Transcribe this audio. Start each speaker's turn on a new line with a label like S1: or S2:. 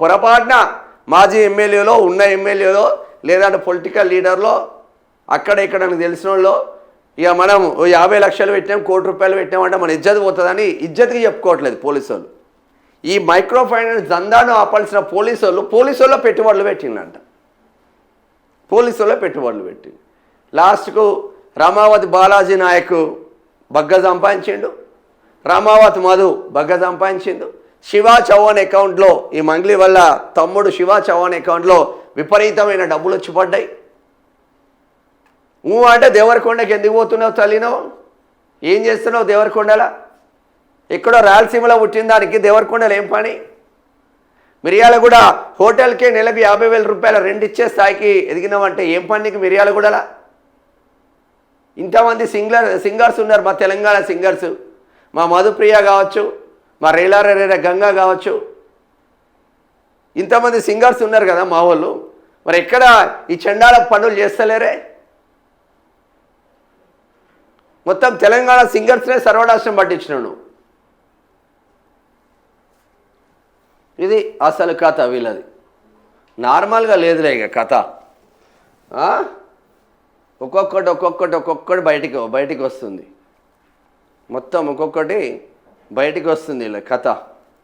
S1: పొరపాటున మాజీ ఎమ్మెల్యేలో ఉన్న ఎమ్మెల్యేలో లేదంటే పొలిటికల్ లీడర్లో అక్కడ ఇక్కడ నాకు తెలిసిన వాళ్ళు ఇక మనం 50 లక్షలు పెట్టాం, ₹1 కోటి పెట్టామంటే మన ఇజ్జత్ పోతుందని ఇజ్జత్కి చెప్పుకోవట్లేదు పోలీసు వాళ్ళు. ఈ మైక్రో ఫైనాన్స్ దందాను ఆపాల్సిన పోలీసు వాళ్ళు పెట్టుబడులు పెట్టిందంట. పోలీసు వాళ్ళు పెట్టుబడులు పెట్టి లాస్ట్కు రామావతి బాలాజీ నాయక్ బగ్గ సంపాదించిండు, రామావతి మధు బగ్గ సంపాదించిండు. శివ చౌహాన్ అకౌంట్లో ఈ మంగ్లీ వల్ల తమ్ముడు శివ చౌహాన్ అకౌంట్లో విపరీతమైన డబ్బులు వచ్చి పడ్డాయి. అంటే దేవరకొండకి ఎందుకు పోతున్నావు తల్లినో, ఏం చేస్తున్నావు దేవరకొండలా? ఎక్కడో రాయలసీమలో పుట్టిన దానికి దేవరకొండలు ఏం పని? మిర్యాలగూడ హోటల్కే నెలకు ₹50,000 రెంట్ ఇచ్చే స్థాయికి ఎదిగినావంటే ఏం పని నీకు మిర్యాలగూడలా? ఇంతమంది సింగర్స్ ఉన్నారు మా తెలంగాణ సింగర్స్, మా మధుప్రియ కావచ్చు, మా రేలారేర గంగా కావచ్చు, ఇంతమంది సింగర్స్ ఉన్నారు కదా మా వాళ్ళు. మరి ఎక్కడ ఈ చండాల పనులు చేస్తలేరే? మొత్తం తెలంగాణ సింగర్స్నే సర్వనాశనం పట్టించినాడు. ఇది అసలు కథ వీళ్ళది. నార్మల్గా లేదులే ఇక కథ. ఒక్కొక్కటి బయటికి వస్తుంది, మొత్తం ఒక్కొక్కటి బయటికి వస్తుంది ఇలా కథ.